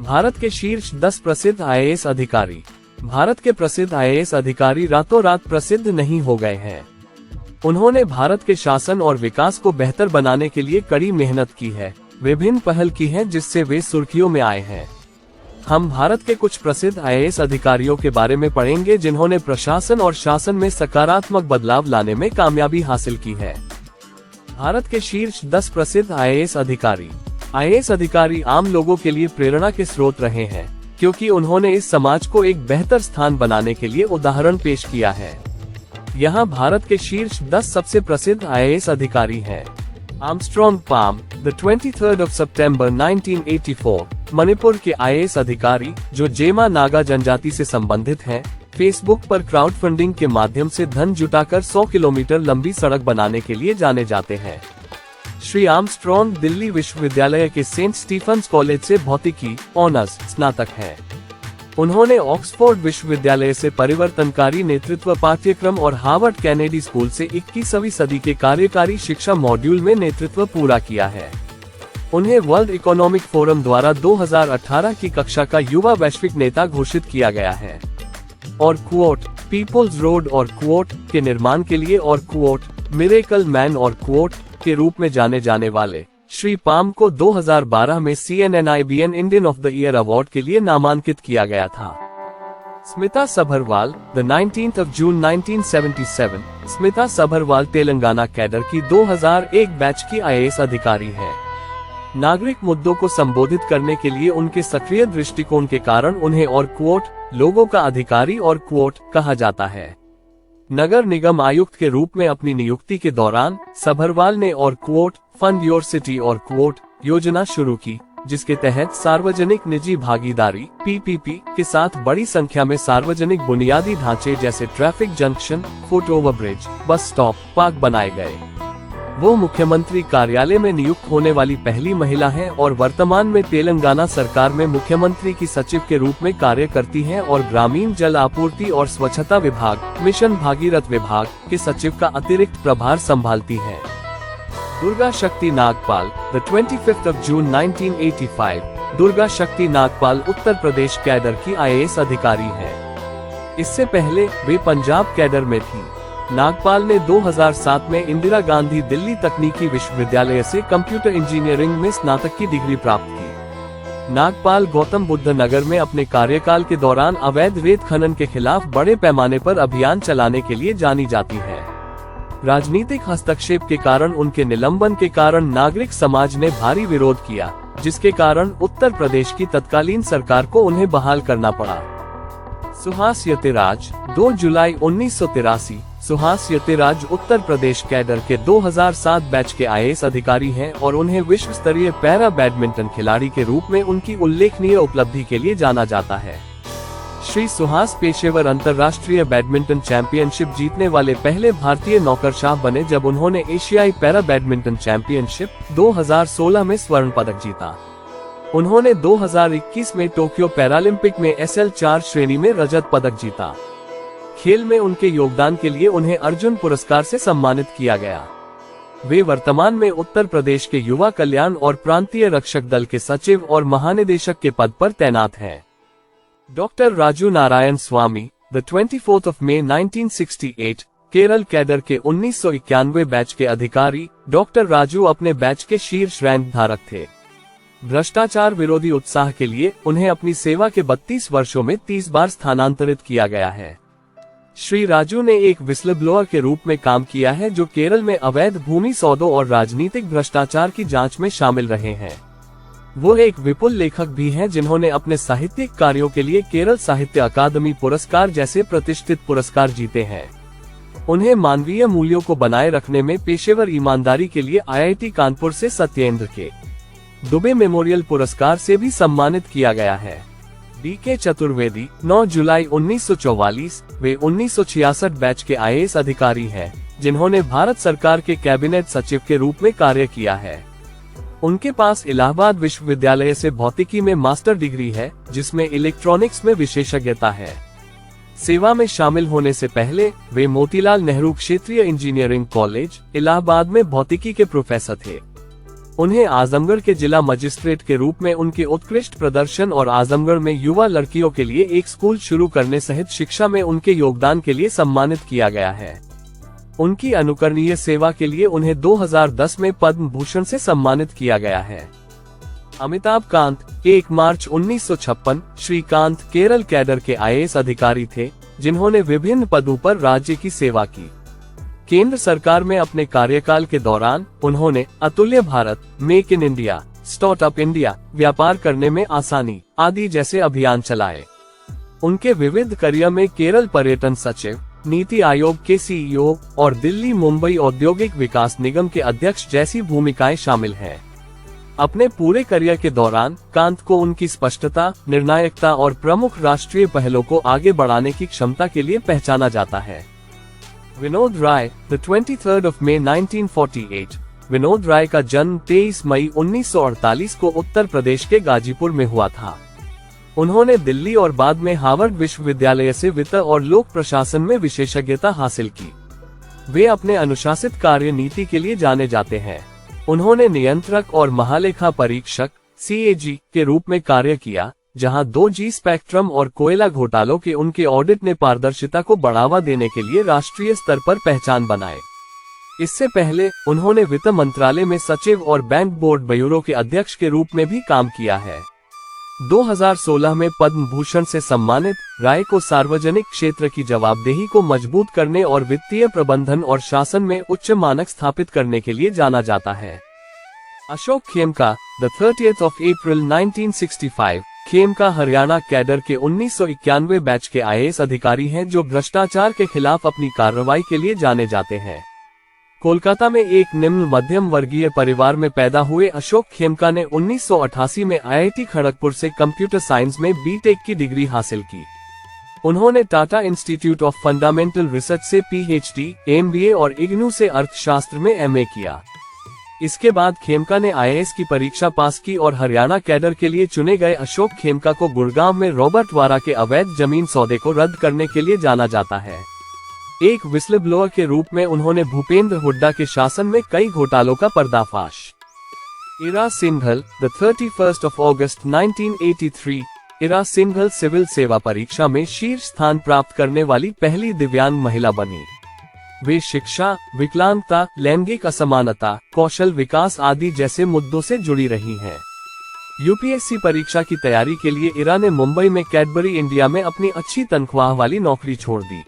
भारत के शीर्ष 10 प्रसिद्ध आईएएस अधिकारी। भारत के प्रसिद्ध आईएएस अधिकारी रातों रात प्रसिद्ध नहीं हो गए हैं। उन्होंने भारत के शासन और विकास को बेहतर बनाने के लिए कड़ी मेहनत की है, विभिन्न पहल की है जिससे वे सुर्खियों में आए हैं। हम भारत के कुछ प्रसिद्ध आईएएस अधिकारियों के बारे में पढ़ेंगे जिन्होंने प्रशासन और शासन में सकारात्मक बदलाव लाने में कामयाबी हासिल की है। भारत के शीर्ष 10 प्रसिद्ध आईएएस अधिकारी। आईएएस अधिकारी आम लोगों के लिए प्रेरणा के स्रोत रहे हैं, क्योंकि उन्होंने इस समाज को एक बेहतर स्थान बनाने के लिए उदाहरण पेश किया है। यहाँ भारत के शीर्ष 10 सबसे प्रसिद्ध आईएएस अधिकारी हैं। Armstrong palm, the 23rd of September 1984, Manipur के आईएएस अधिकारी जो जेमा नागा जनजाति से संबंधित हैं, फेसबुक पर क्राउड फंडिंग के माध्यम से धन जुटाकर 100 किलोमीटर लंबी सड़क बनाने के लिए जाने जाते हैं। श्री आर्मस्ट्रॉन्ग दिल्ली विश्वविद्यालय के सेंट स्टीफन्स कॉलेज से भौतिकी ऑनर्स स्नातक हैं। उन्होंने ऑक्सफोर्ड विश्वविद्यालय से परिवर्तनकारी नेतृत्व पाठ्यक्रम और हार्वर्ड कैनेडी स्कूल से 21वीं सदी के कार्यकारी शिक्षा मॉड्यूल में नेतृत्व पूरा किया है। उन्हें वर्ल्ड इकोनॉमिक फोरम द्वारा 2018 की कक्षा का युवा वैश्विक नेता घोषित किया गया है। और क्वोट पीपल्स रोड और क्वोट के निर्माण के लिए और क्वोट मिरेकल मैन और क्वोट के रूप में जाने जाने वाले श्री पाम को 2012 में CNN-IBN Indian of the year award के लिए नामांकित किया गया था। Smita Sabharwal, the 19th of June 1977, Smita Sabharwal Telangana cadre की 2001 बैच की आईएएस अधिकारी है। नागरिक मुद्दों को संबोधित करने के लिए उनके सक्रिय दृष्टिकोण के कारण उन्हें और क्वोट लोगों का अधिकारी और क्वोट कहा जाता है। नगर निगम आयुक्त के रूप में अपनी नियुक्ति के दौरान सभरवाल ने और क्वोट फंड योर सिटी और क्वोट योजना शुरू की, जिसके तहत सार्वजनिक निजी भागीदारी PPP के साथ बड़ी संख्या में सार्वजनिक बुनियादी ढांचे जैसे traffic junction, foot overbridge, bus stop, park बनाए गए। वो मुख्यमंत्री कार्यालय में नियुक्त होने वाली पहली महिला हैं और वर्तमान में तेलंगाना सरकार में मुख्यमंत्री की सचिव के रूप में कार्य करती हैं और ग्रामीण जल आपूर्ति और स्वच्छता विभाग, मिशन भागीरथ विभाग के सचिव का अतिरिक्त प्रभार संभालती हैं। दुर्गा शक्ति Nagpal, the 25th of June 1985, Durga शक्ति नागपाल उत्तर प्रदेश कैडर की आईएएस अधिकारी हैं। इससे पहले वे पंजाब कैडर में थी। नागपाल ने 2007 में इंदिरा गांधी दिल्ली तकनीकी विश्वविद्यालय से कंप्यूटर इंजीनियरिंग में स्नातक की डिग्री प्राप्त की। नागपाल गौतम बुद्ध नगर में अपने कार्यकाल के दौरान अवैध रेत खनन के खिलाफ बड़े पैमाने पर अभियान चलाने के लिए जानी जाती है। राजनीतिक हस्तक्षेप के कारण उनके निलंबन के कारण नागरिक समाज ने भारी विरोध किया, जिसके कारण उत्तर प्रदेश की तत्कालीन सरकार को उन्हें बहाल करना पड़ा। सुहास यतिराज, 2 जुलाई 1983, सुहास यतिराज उत्तर प्रदेश कैडर के 2007 बैच के आईएएस अधिकारी हैं और उन्हें विश्व स्तरीय पैरा बैडमिंटन खिलाड़ी के रूप में उनकी उल्लेखनीय उपलब्धि के लिए जाना जाता है। श्री सुहास पेशेवर अंतर्राष्ट्रीय बैडमिंटन चैंपियनशिप जीतने वाले पहले भारतीय नौकरशाह बने जब उन्होंने एशियाई पैरा बैडमिंटन चैंपियनशिप 2016 में स्वर्ण पदक जीता। उन्होंने 2021 में टोक्यो पैरालंपिक में SL4 श्रेणी में रजत पदक जीता। खेल में उनके योगदान के लिए उन्हें अर्जुन पुरस्कार से सम्मानित किया गया। वे वर्तमान में उत्तर प्रदेश के युवा कल्याण और प्रांतीय रक्षक दल के सचिव और महानिदेशक के पद पर तैनात हैं। Doctor Raju Narayan Swami, the 24th of May 1968, Kerala cadre के 1991 बैच के अधिकारी डॉक्टर राजू अपने बैच के शीर्ष रैंक धारक थे। भ्रष्टाचार विरोधी उत्साह के लिए उन्हें अपनी सेवा के 32 वर्षों में 30 बार स्थानांतरित किया गया है। श्री राजू ने एक विस्लब्लोअर के रूप में काम किया है जो केरल में अवैध भूमि सौदों और राजनीतिक भ्रष्टाचार की जांच में शामिल रहे हैं। वो एक विपुल लेखक भी हैं जिन्होंने अपने साहित्यिक कार्यों के लिए केरल साहित्य अकादमी पुरस्कार जैसे प्रतिष्ठित पुरस्कार जीते हैं। उन्हें मानवीय मूल्यों को बनाए रखने में पेशेवर ईमानदारी के लिए IIT कानपुर से सत्येंद्र के दुबे मेमोरियल पुरस्कार से भी सम्मानित किया गया है। DK चतुर्वेदी, 9 जुलाई 1944, वे 1966 बैच के आईएएस अधिकारी हैं, जिन्होंने भारत सरकार के कैबिनेट सचिव के रूप में कार्य किया है। उनके पास इलाहाबाद विश्वविद्यालय से भौतिकी में मास्टर डिग्री है, जिसमें इलेक्ट्रॉनिक्स में विशेषज्ञता है। सेवा में शामिल होने से पहले वे मोतीलाल नेहरू क्षेत्रीय इंजीनियरिंग कॉलेज, इलाहाबाद में भौतिकी के प्रोफेसर थे। उन्हें आजमगढ़ के जिला मजिस्ट्रेट के रूप में उनके उत्कृष्ट प्रदर्शन और आजमगढ़ में युवा लड़कियों के लिए एक स्कूल शुरू करने सहित शिक्षा में उनके योगदान के लिए सम्मानित किया गया है। उनकी अनुकरणीय सेवा के लिए उन्हें 2010 में पद्म भूषण से सम्मानित किया गया है। अमिताभ कांत 1 मार्च 1956। श्रीकांत केरल कैडर के IAS अधिकारी थे, जिन्होंने विभिन्न पदों पर राज्य की सेवा की। केंद्र सरकार में अपने कार्यकाल के दौरान उन्होंने अतुल्य Bharat, make in India, startup India, व्यापार करने में आसानी आदि जैसे अभियान चलाए। उनके विविध करियर में केरल पर्यटन सचिव, नीति आयोग के CEO और दिल्ली मुंबई औद्योगिक विकास निगम के अध्यक्ष जैसी भूमिकाएं शामिल हैं। अपने पूरे करियर के दौरान कांत को उनकी स्पष्टता, निर्णायकता और प्रमुख राष्ट्रीय पहलों को आगे बढ़ाने की क्षमता के लिए पहचाना जाता है। विनोद राय 23 मई 1948। विनोद राय का जन्म 23 मई 1948 को उत्तर प्रदेश के गाजीपुर में हुआ था। उन्होंने दिल्ली और बाद में हार्वर्ड विश्वविद्यालय से वित्त और लोक प्रशासन में विशेषज्ञता हासिल की। वे अपने अनुशासित कार्य नीति के लिए जाने जाते हैं। उन्होंने नियंत्रक और महालेखा परीक्षक CAG के रूप में कार्य किया, जहां 2G स्पेक्ट्रम और कोयला घोटालों के उनके ऑडिट ने पारदर्शिता को बढ़ावा देने के लिए राष्ट्रीय स्तर पर पहचान बनाए। इससे पहले उन्होंने वित्त मंत्रालय में सचिव और बैंक बोर्ड ब्यूरो के अध्यक्ष के रूप में भी काम किया है। 2016 में पद्म भूषण से सम्मानित राय को सार्वजनिक क्षेत्र की जवाबदेही को मजबूत करने और वित्तीय प्रबंधन और शासन में उच्च मानक स्थापित करने के लिए जाना जाता है। अशोक खेमका 30 अप्रैल 1965। खेमका हरियाणा कैडर के 1991 बैच के IAS अधिकारी हैं, जो भ्रष्टाचार के खिलाफ अपनी कार्रवाई के लिए जाने जाते हैं। कोलकाता में एक निम्न मध्यम वर्गीय परिवार में पैदा हुए अशोक खेमका ने 1988 में IIT खड़गपुर से कंप्यूटर साइंस में B.Tech की डिग्री हासिल की। उन्होंने Tata institute of fundamental research से PhD, MBA और IGNOU से अर्थशास्त्र में MA किया। इसके बाद खेमका ने IAS की परीक्षा पास की और हरियाणा कैडर के लिए चुने गए अशोक खेमका को गुड़गांव में रॉबर्ट वारा के अवैध जमीन सौदे को रद्द करने के लिए जाना जाता है। एक विस्ल ब्लोअर के रूप में उन्होंने भूपेंद्र हुड्डा के शासन में कई घोटालों का पर्दाफाश। इरा सिंघल 31 अगस्त 1983। इरा सिंघल सिविल सेवा परीक्षा में शीर्ष स्थान प्राप्त करने वाली पहली दिव्यांग महिला बनी। वे शिक्षा, विकलांगता, लैंगिक असमानता, कौशल विकास आदि जैसे मुद्दों से जुड़ी रही हैं। UPSC परीक्षा की तैयारी के लिए इरा ने मुंबई में कैडबरी इंडिया में अपनी अच्छी तनख्वाह वाली नौकरी छोड़ दी।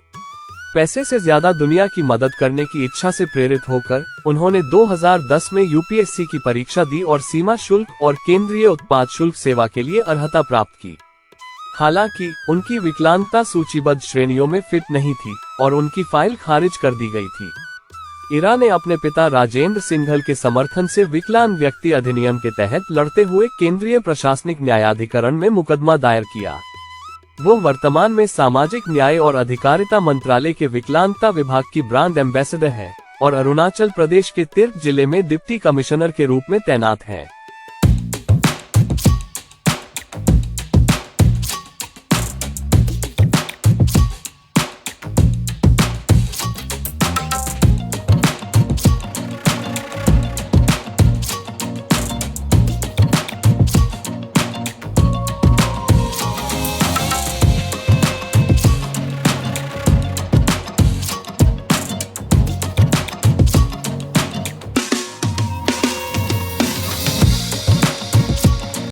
पैसे से ज्यादा दुनिया की मदद करने की इच्छा से प्रेरित होकर उन्होंने 2010 में UPSC की परीक्षा दी और सीमा शुल्क और केंद्रीय उत्पाद शुल्क सेवा के लिए अर्हता प्राप्त की। हालांकि उनकी विकलांगता सूचीबद्ध श्रेणियों में फिट नहीं थी और उनकी फाइल खारिज कर दी गई थी। इरा ने अपने पिता राजेंद्र सिंघल के समर्थन से विकलांग व्यक्ति अधिनियम के तहत लड़ते हुए केंद्रीय प्रशासनिक न्यायाधिकरण में मुकदमा दायर किया। वो वर्तमान में सामाजिक न्याय और अधिकारिता मंत्रालय के विकलांगता विभाग की ब्रांड एम्बेसडर है और अरुणाचल प्रदेश के तिर्प जिले में डिप्टी कमिश्नर के रूप में तैनात हैं।